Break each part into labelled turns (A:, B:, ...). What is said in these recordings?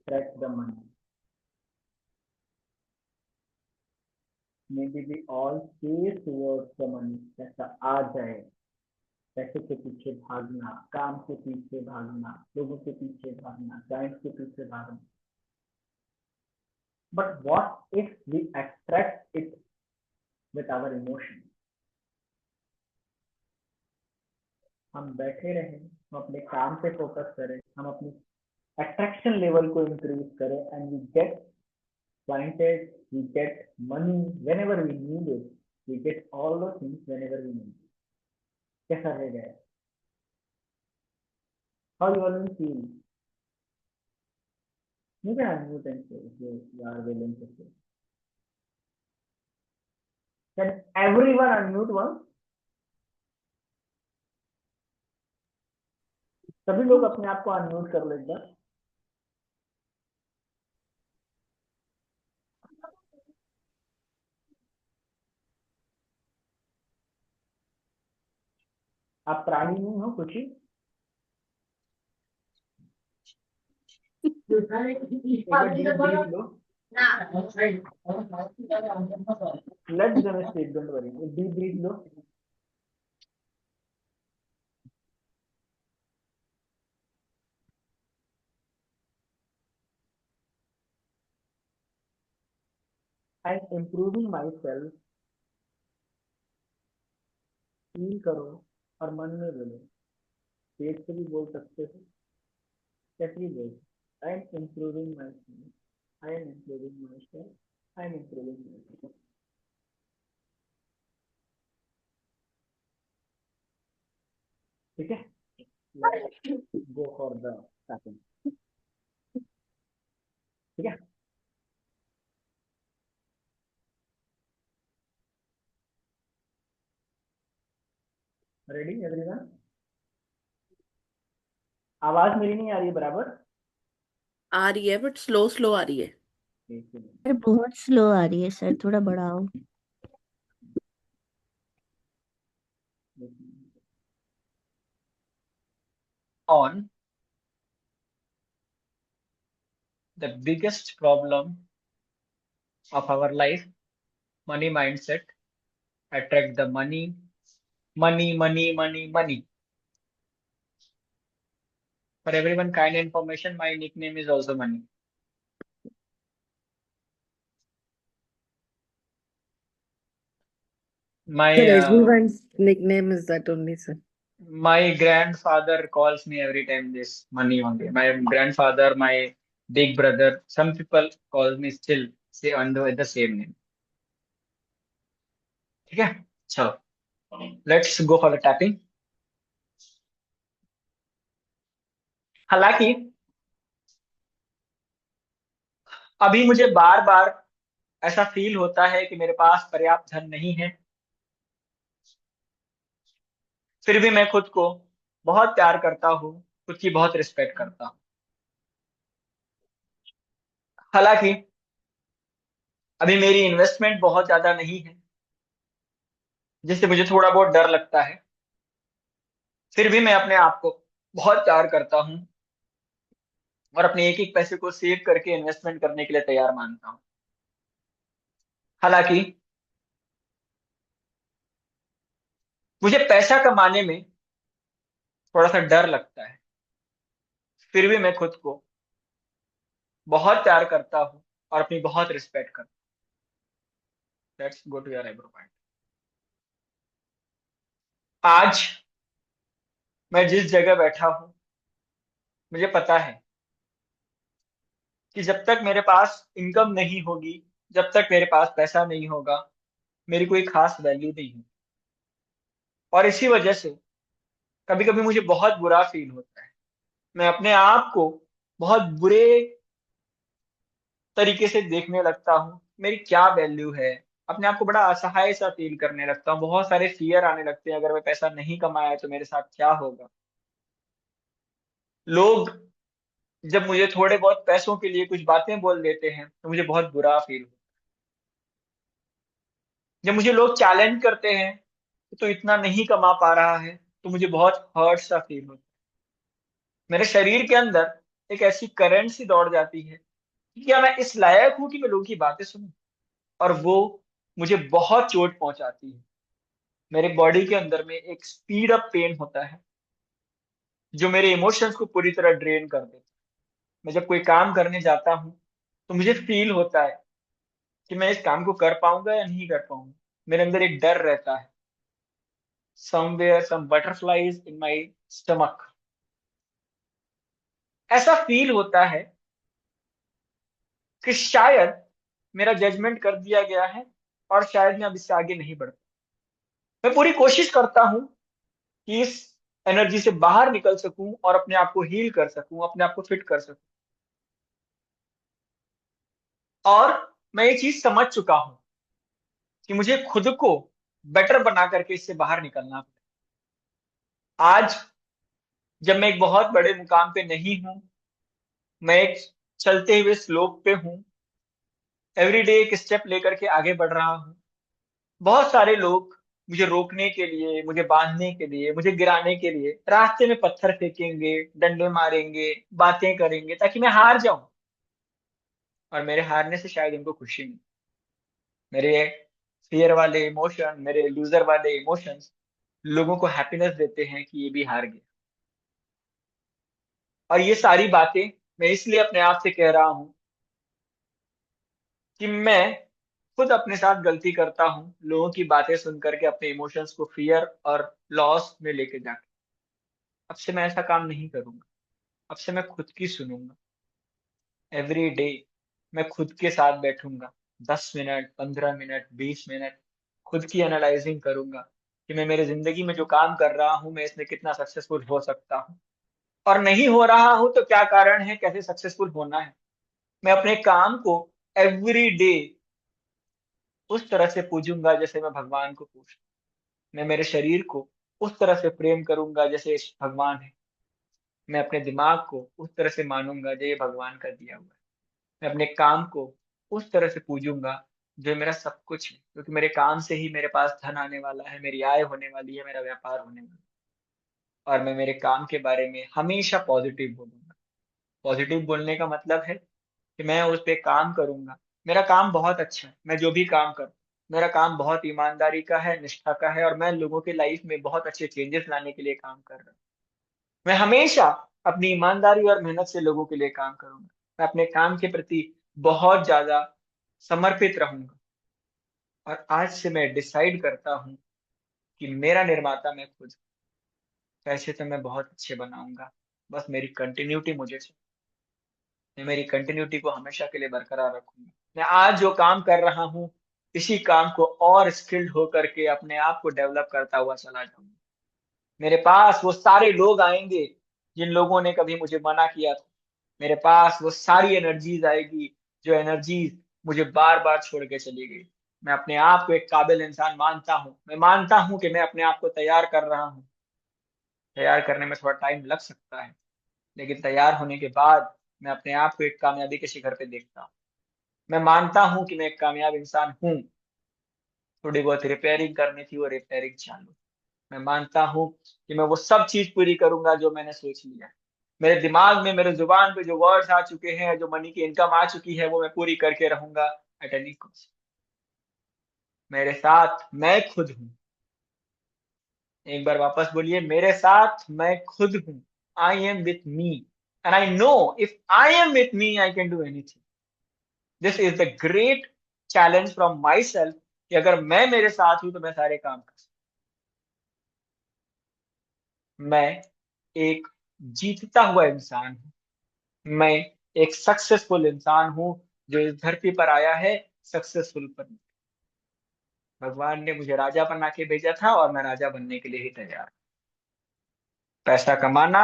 A: attract the money. Maybe we all chase towards the money. पैसा आ जाए, पैसे के पीछे भागना, काम के पीछे भागना, लोगों के पीछे भागना, क्लाइंट के पीछे भागना. But what if we attract it with our emotion? हम बैठे रहें, हम अपने काम पे फोकस करें, हम अपनी attraction level को increase करें, and we get cliented, we get money whenever we need it, we get all those things whenever we need it. कैसा रहेगा? How you will feel? You can unmute and say if you are willing to say. Can everyone unmute once? सभी लोग अपने आप को unmute कर लो एक बार. आप प्राणी नहीं हो कुछ ही. एक बार डीप ब्रीथ लो. Let's go step, don't worry. Deep breath लो. I am improving my self. Feel करो और मन में बोलो. पेट से भी बोल सकते हो, कैसे भी बोल. आई am improving my self. I am improving my self. I am improving my self. ठीक है. Go for the tapping. ठीक है. Ready everyone? आवाज मेरी नहीं आ रही है बराबर?
B: आ रही है बट स्लो स्लो आ रही है.
C: सर बहुत स्लो आ रही है सर, थोड़ा बढ़ाओ.
D: On the biggest problem of our life, money mindset, attract the money, money, money, money, money. For everyone kind information, my nickname is also Money. My
B: Sir, everyone's nickname is that only, sir.
D: my grandfather calls me every time this Money only. My grandfather, my big brother, some people call me still say on the same name. ठीक है. So let's go for the tapping. हालांकि अभी मुझे बार बार ऐसा feel होता है कि मेरे पास पर्याप्त धन नहीं है, फिर भी मैं खुद को बहुत प्यार करता हूँ, खुद की बहुत रिस्पेक्ट करता हूँ. हालांकि अभी मेरी इन्वेस्टमेंट बहुत ज्यादा नहीं है, जिससे मुझे थोड़ा बहुत डर लगता है, फिर भी मैं अपने आप को बहुत प्यार करता हूँ और अपने एक एक पैसे को सेव करके इन्वेस्टमेंट करने के लिए तैयार मानता हूँ. हालांकि मुझे पैसा कमाने में थोड़ा सा डर लगता है, फिर भी मैं खुद को बहुत प्यार करता हूँ और अपनी बहुत रिस्पेक्ट करता हूँ. Let's go to your eyebrow point. आज मैं जिस जगह बैठा हूँ, मुझे पता है कि जब तक मेरे पास इनकम नहीं होगी, जब तक मेरे पास पैसा नहीं होगा, मेरी कोई खास वैल्यू नहीं है. और इसी वजह से कभी कभी मुझे बहुत बुरा फील होता है. मैं अपने आप को बहुत बुरे तरीके से देखने लगता हूँ. मेरी क्या वैल्यू है, अपने आप को बड़ा असहाय सा फील करने लगता हूँ. बहुत सारे फियर आने लगते हैं, अगर मैं पैसा नहीं कमाया तो मेरे साथ क्या होगा. लोग जब मुझे थोड़े बहुत पैसों के लिए कुछ बातें बोल देते हैं तो मुझे बहुत बुरा फील होता है. जब मुझे लोग चैलेंज करते हैं तो इतना नहीं कमा पा रहा है तो मुझे बहुत हर्ट सा फील होता है. मेरे शरीर के अंदर एक ऐसी करंट सी दौड़ जाती है कि क्या मैं इस लायक हूं कि मैं लोगों की बातें सुनूं, और वो मुझे बहुत चोट पहुंचाती है। मेरे बॉडी के अंदर में एक स्पीड अप पेन होता है जो मेरे इमोशंस को पूरी तरह ड्रेन कर देता है। मैं जब कोई काम करने जाता हूँ तो मुझे फील होता है कि मैं इस काम को कर पाऊंगा या नहीं कर पाऊंगा। मेरे अंदर एक डर रहता है, somewhere some butterflies in my stomach. ऐसा फील होता है कि शायद मेरा जजमेंट कर दिया गया है और शायद मैं अब इससे आगे नहीं बढ़। मैं पूरी कोशिश करता हूं कि इस एनर्जी से बाहर निकल सकूं और अपने आप को हील कर सकूं, अपने आप को फिट कर सकूं। और मैं ये चीज समझ चुका हूं कि मुझे खुद को बेटर बना करके इससे बाहर निकलना पड़ेगा। आज जब मैं एक बहुत बड़े मुकाम पे नहीं हूं, मैं एक चलते हुए स्लोप पे हूं, एवरीडे एक स्टेप लेकर के आगे बढ़ रहा हूं। बहुत सारे लोग मुझे रोकने के लिए, मुझे बांधने के लिए, मुझे गिराने के लिए रास्ते में पत्थर फेंकेंगे, डंडे मारेंगे, बातें करेंगे ताकि मैं हार जाऊं। और मेरे हारने से शायद उनको खुशी मिले। मेरे फियर वाले इमोशन, मेरे लूजर वाले इमोशंस लोगों को हैप्पीनेस देते हैं कि ये भी हार गए। और ये सारी बातें मैं इसलिए अपने आप से कह रहा हूं कि मैं खुद अपने साथ गलती करता हूं, लोगों की बातें सुन करके अपने इमोशंस को फियर और लॉस में लेके जाके। अब से मैं ऐसा काम नहीं करूंगा। अब से मैं खुद की सुनूंगा। एवरी डे मैं खुद के साथ बैठूंगा, 10 मिनट, 15 मिनट, 20 मिनट खुद की एनालाइजिंग करूंगा कि मैं मेरे जिंदगी में जो काम कर रहा हूं, मैं इसमें कितना सक्सेसफुल हो सकता हूँ, और नहीं हो रहा हूं तो क्या कारण है, कैसे सक्सेसफुल होना है। मैं अपने काम को एवरी डे उस तरह से पूजूंगा जैसे मैं भगवान को पूजूं। मैं मेरे शरीर को उस तरह से प्रेम करूंगा जैसे भगवान है। मैं अपने दिमाग को उस तरह से मानूंगा जो ये भगवान का दिया हुआ है। मैं अपने काम को उस तरह से पूजूंगा जो मेरा सब कुछ है, क्योंकि मेरे काम से ही मेरे पास धन आने वाला है, मेरी आय होने वाली है, मेरा व्यापार होने वाला है। और मैं मेरे काम के बारे में हमेशा पॉजिटिव बोलूंगा। पॉजिटिव बोलने का मतलब है कि मैं उस पे काम करूंगा। मेरा काम बहुत अच्छा है, मैं जो भी काम करूँ मेरा काम बहुत ईमानदारी का है, निष्ठा का है, और मैं लोगों के लाइफ में बहुत अच्छे चेंजेस लाने के लिए काम कर रहा हूँ। मैं हमेशा अपनी ईमानदारी और मेहनत से लोगों के लिए काम करूंगा। मैं अपने काम के प्रति बहुत ज्यादा समर्पित रहूंगा। और आज से मैं डिसाइड करता हूँ कि मेरा निर्माता मैं खुद हूँ। पैसे तो मैं बहुत अच्छे बनाऊंगा, बस मेरी कंटिन्यूटी मुझे चाहिए। मैं मेरी कंटिन्यूटी को हमेशा के लिए बरकरार रखूंगा। मैं आज जो काम कर रहा हूँ इसी काम को और स्किल्ड होकर के अपने आप को डेवलप करता हुआ चला जाऊंगा। मेरे पास वो सारे लोग आएंगे जिन लोगों ने कभी मुझे मना किया था। मेरे पास वो सारी एनर्जीज आएगी जो एनर्जीज मुझे बार बार छोड़ के चली गई। मैं अपने आप को एक काबिल इंसान मानता हूँ। मैं मानता हूँ कि मैं अपने आप को तैयार कर रहा हूँ। तैयार करने में थोड़ा टाइम लग सकता है, लेकिन तैयार होने के बाद मैं अपने आप को एक कामयाबी के शिखर पे देखता हूँ। मैं मानता हूँ कि मैं एक कामयाब इंसान हूँ। थोड़ी बहुत रिपेयरिंग करनी थी, वो रिपेयरिंग चालू। मैं मानता हूँ कि मैं वो सब चीज पूरी करूंगा जो मैंने सोच लिया है। मेरे दिमाग में, मेरे जुबान पे जो वर्ड्स आ चुके हैं, जो मनी की इनकम आ चुकी है, वो मैं पूरी करके रहूंगा एट एनी कॉस्ट। मेरे साथ मैं खुद हूँ। एक बार वापस बोलिए, मेरे साथ मैं खुद हूँ। I am with me and I know if I am with me I can do anything. This is the great challenge from my self कि अगर मैं मेरे साथ हूं तो मैं सारे काम कर सकता हूं। मैं एक जीतता हुआ इंसान हूं। मैं एक सक्सेसफुल इंसान हूं जो इस धरती पर आया है सक्सेसफुल बनने। भगवान ने मुझे राजा बना के भेजा था और मैं राजा बनने के लिए ही तैयार हूं। पैसा कमाना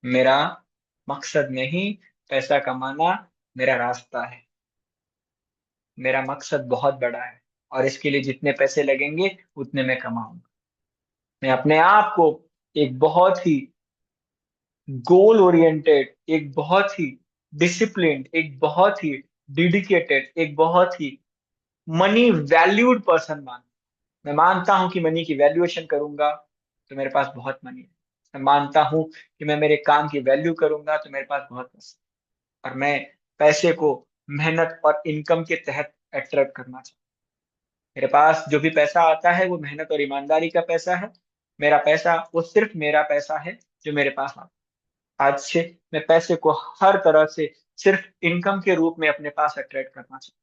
D: मेरा मकसद नहीं, पैसा कमाना मेरा रास्ता है। मेरा मकसद बहुत बड़ा है और इसके लिए जितने पैसे लगेंगे उतने मैं कमाऊंगा। मैं अपने आप को एक बहुत ही गोल ओरिएंटेड, एक बहुत ही डिसिप्लिन्ड, एक बहुत ही डेडिकेटेड, एक बहुत ही मनी वैल्यूड पर्सन मान। मैं मानता हूं कि मनी की वैल्यूएशन करूंगा तो मेरे पास बहुत मनी है। मैं मानता हूँ कि मैं मेरे काम की वैल्यू करूंगा तो मेरे पास बहुत पैसा, और मैं पैसे को मेहनत और इनकम के तहत अट्रैक्ट करना चाहता हूँ। मेरे पास जो भी पैसा आता है वो मेहनत और ईमानदारी का पैसा है। मेरा पैसा वो सिर्फ मेरा पैसा है जो मेरे पास आता है। आज से मैं पैसे को हर तरह से सिर्फ इनकम के रूप में अपने पास अट्रैक्ट करना चाहता हूँ।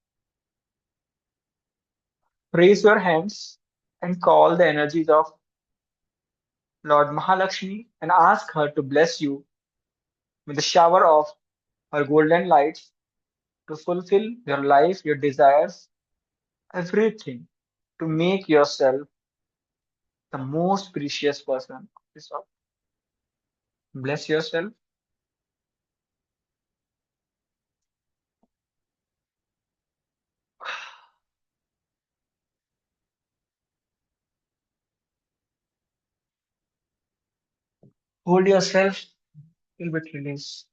D: Raise your hands and call the energies of Lord Mahalakshmi and ask her to bless you with a shower of her golden lights to fulfill your life, your desires, everything, to make yourself the most precious person of this earth. Bless yourself. Hold yourself a little bit release.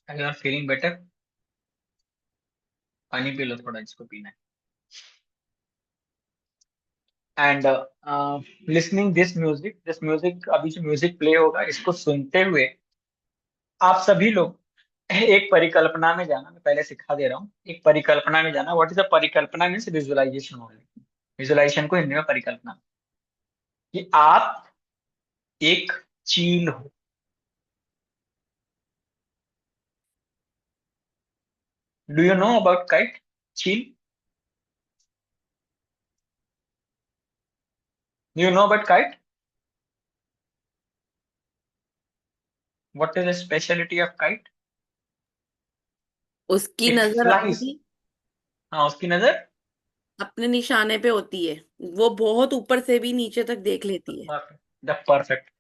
D: And you are feeling better? पानी P low थोड़ा, जिसको पीना है। And listening this music, अभी जो music play होगा इसको सुनते हुए आप सभी लोग एक परिकल्पना में जाना। मैं पहले सिखा दे रहा हूँ। एक परिकल्पना में जाना। व्हाट इज अ परिकल्पना? Means visualisation only. विजुअलाइजेशन को हिंदी में परिकल्पना, कि आप एक चील हो। Do you know about kite? चील, do you know about kite? What is the speciality of kite?
B: उसकी
D: इट
B: नजर
D: फ्लाइज।
B: अपनी
D: हाँ, उसकी नजर
B: अपने निशाने पे होती है। वो बहुत ऊपर से भी नीचे तक देख लेती है।
D: The perfect.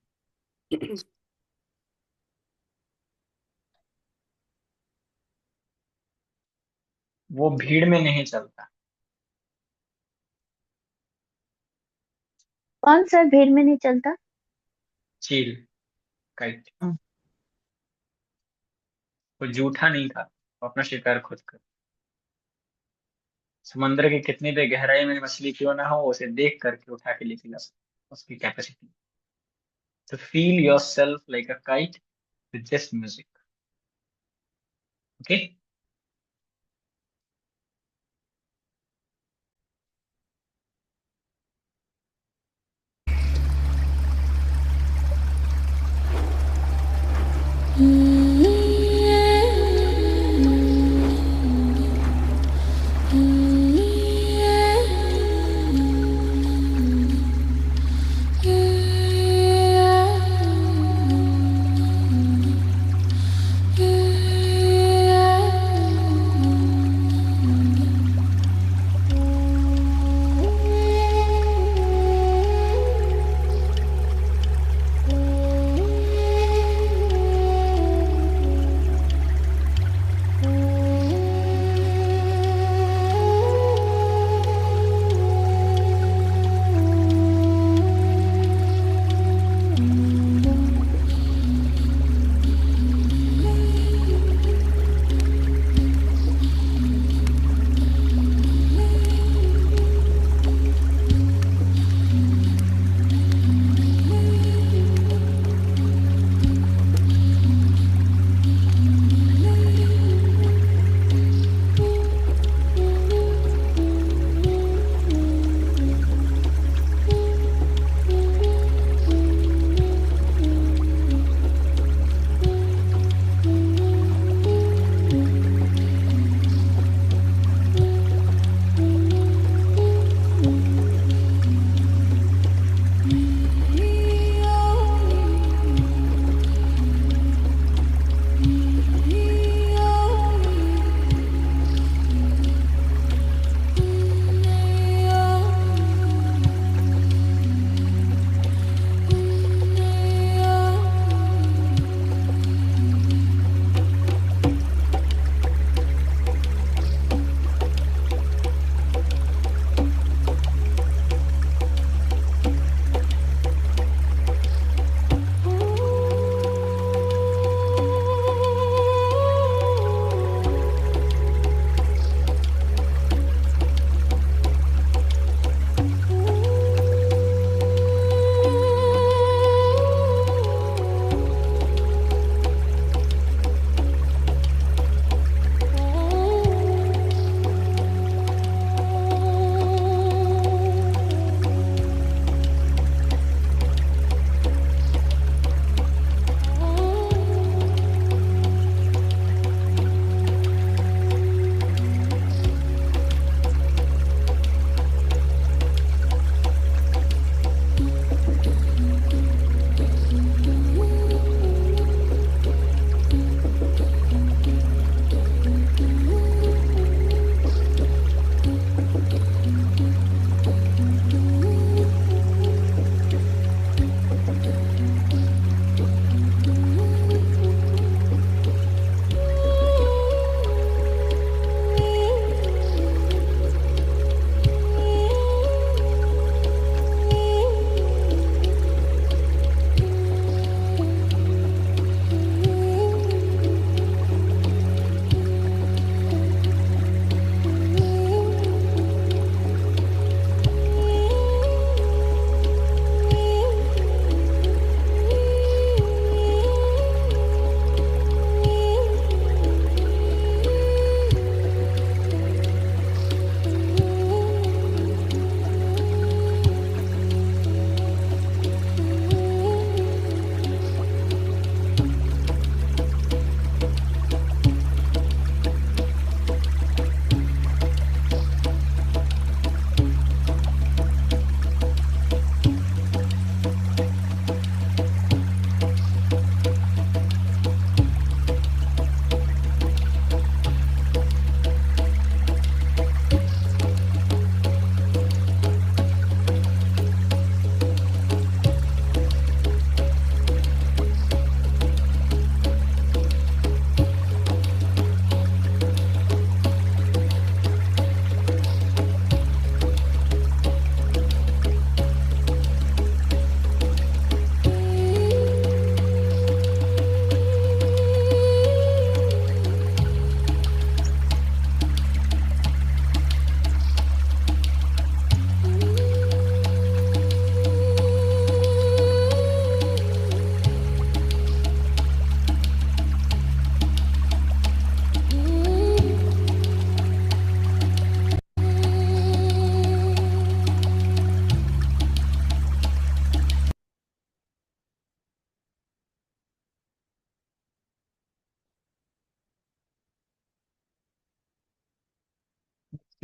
D: वो भीड़ में नहीं चलता।
C: कौन सा भीड़ में नहीं चलता?
D: चील, काइट।
C: हम्म।
D: वो जूठा नहीं खाता, वो अपना शिकार खुद कर। समुद्र की कितनी भी गहराई में मछली क्यों ना हो, उसे देख करके उठा के लेके जा सकता, उसकी कैपेसिटी। तो feel your self like a kite with this music. Okay.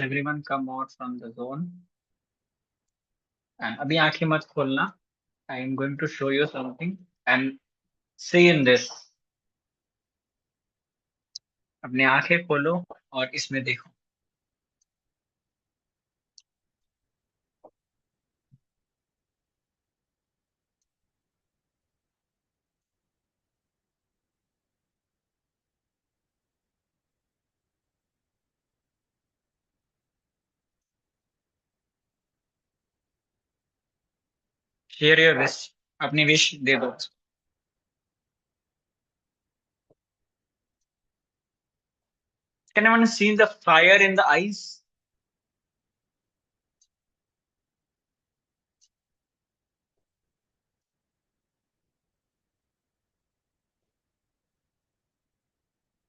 D: Everyone come out from the zone. And अभी आंखें मत खोलना. I am going to show you something and see in this. अपनी आंखें खोलो और इसमें देखो. Share your wish. अपनी wish दे दो. Can anyone see the fire in the eyes?